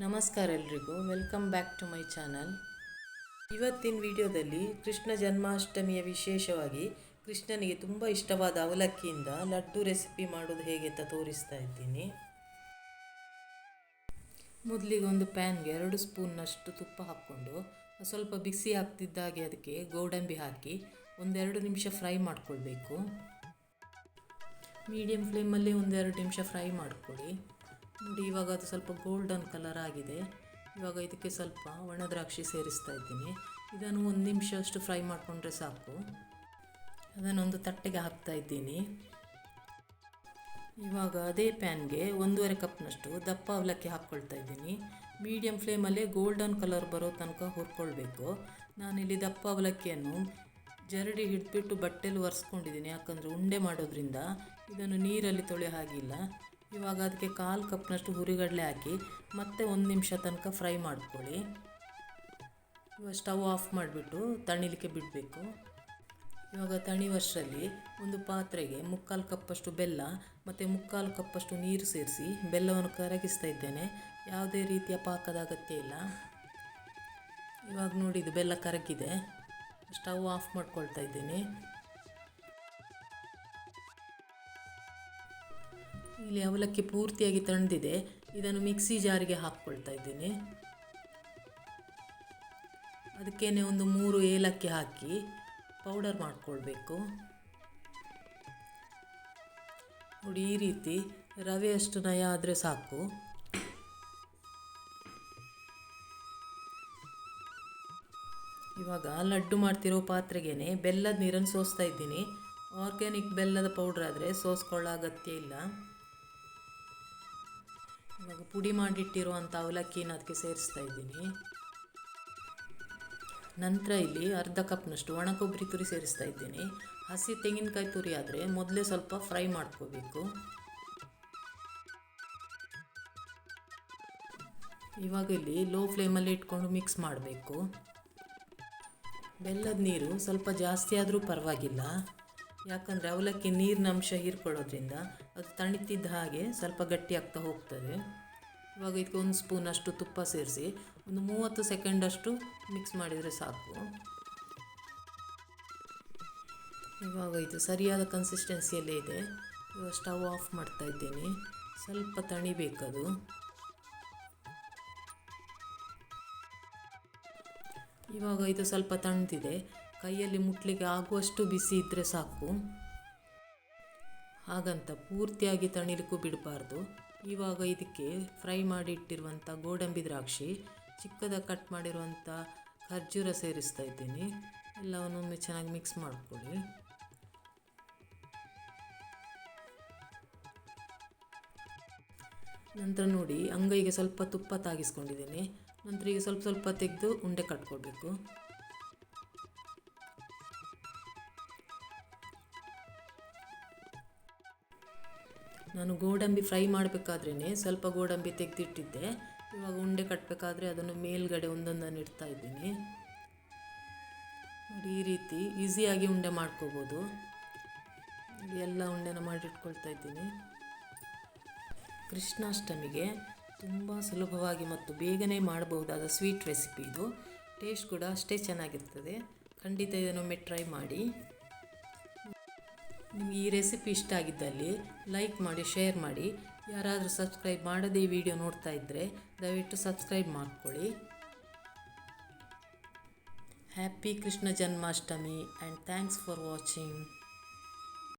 ನಮಸ್ಕಾರ ಎಲ್ರಿಗೂ, welcome back to my channel. ಇವತ್ತಿನ ವಿಡಿಯೋದಲ್ಲಿ ಕೃಷ್ಣ ಜನ್ಮಾಷ್ಟಮಿಯ ವಿಶೇಷವಾಗಿ ಕೃಷ್ಣನಿಗೆ ತುಂಬ ಇಷ್ಟವಾದ ಅವಲಕ್ಕಿಯಿಂದ ಲಡ್ಡು ರೆಸಿಪಿ ಮಾಡೋದು ಹೇಗೆ ಅಂತ ತೋರಿಸ್ತಾ ಇದ್ದೀನಿ. ಮೊದಲಿಗೆ ಒಂದು ಪ್ಯಾನ್ಗೆ 2 ಸ್ಪೂನ್ನಷ್ಟು ತುಪ್ಪ ಹಾಕ್ಕೊಂಡು ಸ್ವಲ್ಪ ಬಿಸಿ ಆಗ್ತಿದ್ದಾಗೆ ಅದಕ್ಕೆ ಗೋಡಂಬಿ ಹಾಕಿ 1-2 ನಿಮಿಷ ಫ್ರೈ ಮಾಡ್ಕೊಳ್ಬೇಕು. ಮೀಡಿಯಮ್ ಫ್ಲೇಮಲ್ಲಿ 1-2 ನಿಮಿಷ ಫ್ರೈ ಮಾಡ್ಕೊಳ್ಳಿ. ನೋಡಿ, ಇವಾಗ ಅದು ಸ್ವಲ್ಪ ಗೋಲ್ಡನ್ ಕಲರ್ ಆಗಿದೆ. ಇವಾಗ ಇದಕ್ಕೆ ಸ್ವಲ್ಪ ಒಣ ದ್ರಾಕ್ಷಿ ಸೇರಿಸ್ತಾ ಇದ್ದೀನಿ. ಇದನ್ನು 1 ನಿಮಿಷ ಅಷ್ಟು ಫ್ರೈ ಮಾಡಿಕೊಂಡ್ರೆ ಸಾಕು. ಅದನ್ನೊಂದು ತಟ್ಟೆಗೆ ಹಾಕ್ತಾ ಇದ್ದೀನಿ. ಇವಾಗ ಅದೇ ಪ್ಯಾನ್ಗೆ 1.5 ಕಪ್ನಷ್ಟು ದಪ್ಪ ಅವಲಕ್ಕಿ ಹಾಕ್ಕೊಳ್ತಾ ಇದ್ದೀನಿ. ಮೀಡಿಯಮ್ ಫ್ಲೇಮಲ್ಲೇ ಗೋಲ್ಡನ್ ಕಲರ್ ಬರೋ ತನಕ ಹುರ್ಕೊಳ್ಬೇಕು. ನಾನಿಲ್ಲಿ ದಪ್ಪ ಅವಲಕ್ಕಿಯನ್ನು ಜರಡಿ ಹಿಡಿದ್ಬಿಟ್ಟು ಬಟ್ಟೆಲಿ ಒರೆಸ್ಕೊಂಡಿದ್ದೀನಿ, ಯಾಕಂದರೆ ಉಂಡೆ ಮಾಡೋದ್ರಿಂದ ಇದನ್ನು ನೀರಲ್ಲಿ ತೊಳೆ ಹಾಗಿಲ್ಲ. ಇವಾಗ ಅದಕ್ಕೆ 1/4 ಕಪ್ನಷ್ಟು ಹುರಿಗಡಲೆ ಹಾಕಿ ಮತ್ತೆ 1 ನಿಮಿಷ ತನಕ ಫ್ರೈ ಮಾಡ್ಕೊಳ್ಳಿ. ಇವಾಗ ಸ್ಟವ್ ಆಫ್ ಮಾಡಿಬಿಟ್ಟು ತಣಿಲಿಕ್ಕೆ ಬಿಡಬೇಕು. ಇವಾಗ ತಣಿವಷ್ಟರಲ್ಲಿ ಒಂದು ಪಾತ್ರೆಗೆ 3/4 ಕಪ್ಪಷ್ಟು ಬೆಲ್ಲ ಮತ್ತು 3/4 ಕಪ್ಪಷ್ಟು ನೀರು ಸೇರಿಸಿ ಬೆಲ್ಲವನ್ನು ಕರಗಿಸ್ತಾ ಇದ್ದೇನೆ. ಯಾವುದೇ ರೀತಿಯ ಪಾಕದ ಅಗತ್ಯ ಇಲ್ಲ. ಇವಾಗ ನೋಡಿ, ಇದು ಬೆಲ್ಲ ಕರಗಿದೆ. ಸ್ಟವ್ ಆಫ್ ಮಾಡ್ಕೊಳ್ತಾ ಇದ್ದೀನಿ. ಇಲ್ಲಿ ಅವಲಕ್ಕಿ ಪೂರ್ತಿಯಾಗಿ ತಣ್ಣದಿದೆ. ಇದನ್ನು ಮಿಕ್ಸಿ ಜಾರಿಗೆ ಹಾಕ್ಕೊಳ್ತಾ ಇದ್ದೀನಿ. ಅದಕ್ಕೇನೆ ಒಂದು 3 ಏಲಕ್ಕಿ ಹಾಕಿ ಪೌಡರ್ ಮಾಡಿಕೊಳ್ಬೇಕು. ನೋಡಿ, ಈ ರೀತಿ ರವೆಯಷ್ಟು ನಯ ಆದರೆ ಸಾಕು. ಇವಾಗ ಲಡ್ಡು ಮಾಡ್ತಿರೋ ಪಾತ್ರೆಗೇನೆ ಬೆಲ್ಲದ ನೀರನ್ನು ಸೋಸ್ತಾ ಇದ್ದೀನಿ. ಆರ್ಗ್ಯಾನಿಕ್ ಬೆಲ್ಲದ ಪೌಡ್ರ್ ಆದರೆ ಸೋಸ್ಕೊಳ್ಳೋ ಅಗತ್ಯ ಇಲ್ಲ. ಇವಾಗ ಪುಡಿ ಮಾಡಿಟ್ಟಿರುವಂಥ ಅವಲಕ್ಕಿನ ಅದಕ್ಕೆ ಸೇರಿಸ್ತಾ ಇದ್ದೀನಿ. ನಂತರ ಇಲ್ಲಿ 1/2 ಕಪ್ನಷ್ಟು ಒಣ ಕೊಬ್ಬರಿ ತುರಿ ಸೇರಿಸ್ತಾ ಇದ್ದೀನಿ. ಹಸಿ ತೆಂಗಿನಕಾಯಿ ತುರಿ ಆದರೆ ಮೊದಲೇ ಸ್ವಲ್ಪ ಫ್ರೈ ಮಾಡ್ಕೋಬೇಕು. ಇವಾಗ ಇಲ್ಲಿ ಲೋ ಫ್ಲೇಮಲ್ಲಿ ಇಟ್ಕೊಂಡು ಮಿಕ್ಸ್ ಮಾಡಬೇಕು. ಬೆಲ್ಲದ ನೀರು ಸ್ವಲ್ಪ ಜಾಸ್ತಿ ಆದರೂ ಪರವಾಗಿಲ್ಲ, ಯಾಕಂದರೆ ಅವಲಕ್ಕಿ ನೀರಿನ ಅಂಶ ಹೀರ್ಕೊಳ್ಳೋದ್ರಿಂದ ಅದು ತಣಿತಿದ್ದ ಹಾಗೆ ಸ್ವಲ್ಪ ಗಟ್ಟಿ ಆಗ್ತಾ ಹೋಗ್ತದೆ. ಇವಾಗ ಇದಕ್ಕೆ 1 ಸ್ಪೂನಷ್ಟು ತುಪ್ಪ ಸೇರಿಸಿ ಒಂದು 30 ಸೆಕೆಂಡಷ್ಟು ಮಿಕ್ಸ್ ಮಾಡಿದರೆ ಸಾಕು. ಇವಾಗ ಇದು ಸರಿಯಾದ ಕನ್ಸಿಸ್ಟೆನ್ಸಿಯಲ್ಲೇ ಇದೆ. ಇವಾಗ ಸ್ಟವ್ ಆಫ್ ಮಾಡ್ತಾ ಇದ್ದೀನಿ. ಸ್ವಲ್ಪ ತಣಿಬೇಕದು. ಇವಾಗ ಇದು ಸ್ವಲ್ಪ ತಣ್ಣದಿದೆ. ಕೈಯಲ್ಲಿ ಮುಟ್ಲಿಕ್ಕೆ ಆಗುವಷ್ಟು ಬಿಸಿ ಇದ್ದರೆ ಸಾಕು. ಹಾಗಂತ ಪೂರ್ತಿಯಾಗಿ ತಣಿಲಿಕ್ಕೂ ಬಿಡಬಾರ್ದು. ಇವಾಗ ಇದಕ್ಕೆ ಫ್ರೈ ಮಾಡಿ ಇಟ್ಟಿರುವಂಥ ಗೋಡಂಬಿ ದ್ರಾಕ್ಷಿ, ಚಿಕ್ಕದಾಗಿ ಕಟ್ ಮಾಡಿರುವಂಥ ಖರ್ಜೂರ ಸೇರಿಸ್ತಾ ಇದ್ದೀನಿ. ಎಲ್ಲವನ್ನೊಮ್ಮೆ ಚೆನ್ನಾಗಿ ಮಿಕ್ಸ್ ಮಾಡ್ಕೊಳ್ಳಿ. ನಂತರ ನೋಡಿ, ಅಂಗೈಗೆ ಸ್ವಲ್ಪ ತುಪ್ಪ ತಾಗಿಸ್ಕೊಂಡಿದ್ದೀನಿ. ನಂತರ ಈಗ ಸ್ವಲ್ಪ ಸ್ವಲ್ಪ ತೆಗೆದು ಉಂಡೆ ಕಟ್ಕೊಳ್ಬೇಕು. ನಾನು ಗೋಡಂಬಿ ಫ್ರೈ ಮಾಡಬೇಕಾದ್ರೇ ಸ್ವಲ್ಪ ಗೋಡಂಬಿ ತೆಗೆದಿಟ್ಟಿದ್ದೆ. ಇವಾಗ ಉಂಡೆ ಕಟ್ಟಬೇಕಾದ್ರೆ ಅದನ್ನು ಮೇಲ್ಗಡೆ ಒಂದೊಂದನ್ನು ಇಡ್ತಾ ಇದ್ದೀನಿ. ನೋಡಿ, ಈ ರೀತಿ ಈಸಿಯಾಗಿ ಉಂಡೆ ಮಾಡ್ಕೋಬೋದು. ಎಲ್ಲ ಉಂಡೆನ ಮಾಡಿಟ್ಕೊಳ್ತಾ ಇದ್ದೀನಿ. ಕೃಷ್ಣಾಷ್ಟಮಿಗೆ ತುಂಬ ಸುಲಭವಾಗಿ ಮತ್ತು ಬೇಗನೆ ಮಾಡಬಹುದಾದ ಸ್ವೀಟ್ ರೆಸಿಪಿ ಇದು. ಟೇಸ್ಟ್ ಕೂಡ ಅಷ್ಟೇ ಚೆನ್ನಾಗಿರ್ತದೆ. ಖಂಡಿತ ಇದನ್ನೊಮ್ಮೆ ಟ್ರೈ ಮಾಡಿ. ನಿಮಗೆ ಈ ರೆಸಿಪಿ ಇಷ್ಟ ಆಗಿದ್ದಲ್ಲಿ ಲೈಕ್ ಮಾಡಿ, ಶೇರ್ ಮಾಡಿ. ಯಾರಾದರೂ ಸಬ್ಸ್ಕ್ರೈಬ್ ಮಾಡದೇ ಈ ವಿಡಿಯೋ ನೋಡ್ತಾ ಇದ್ದರೆ ದಯವಿಟ್ಟು ಸಬ್ಸ್ಕ್ರೈಬ್ ಮಾಡ್ಕೊಳ್ಳಿ. Happy Krishna Janmashtami and thanks for watching.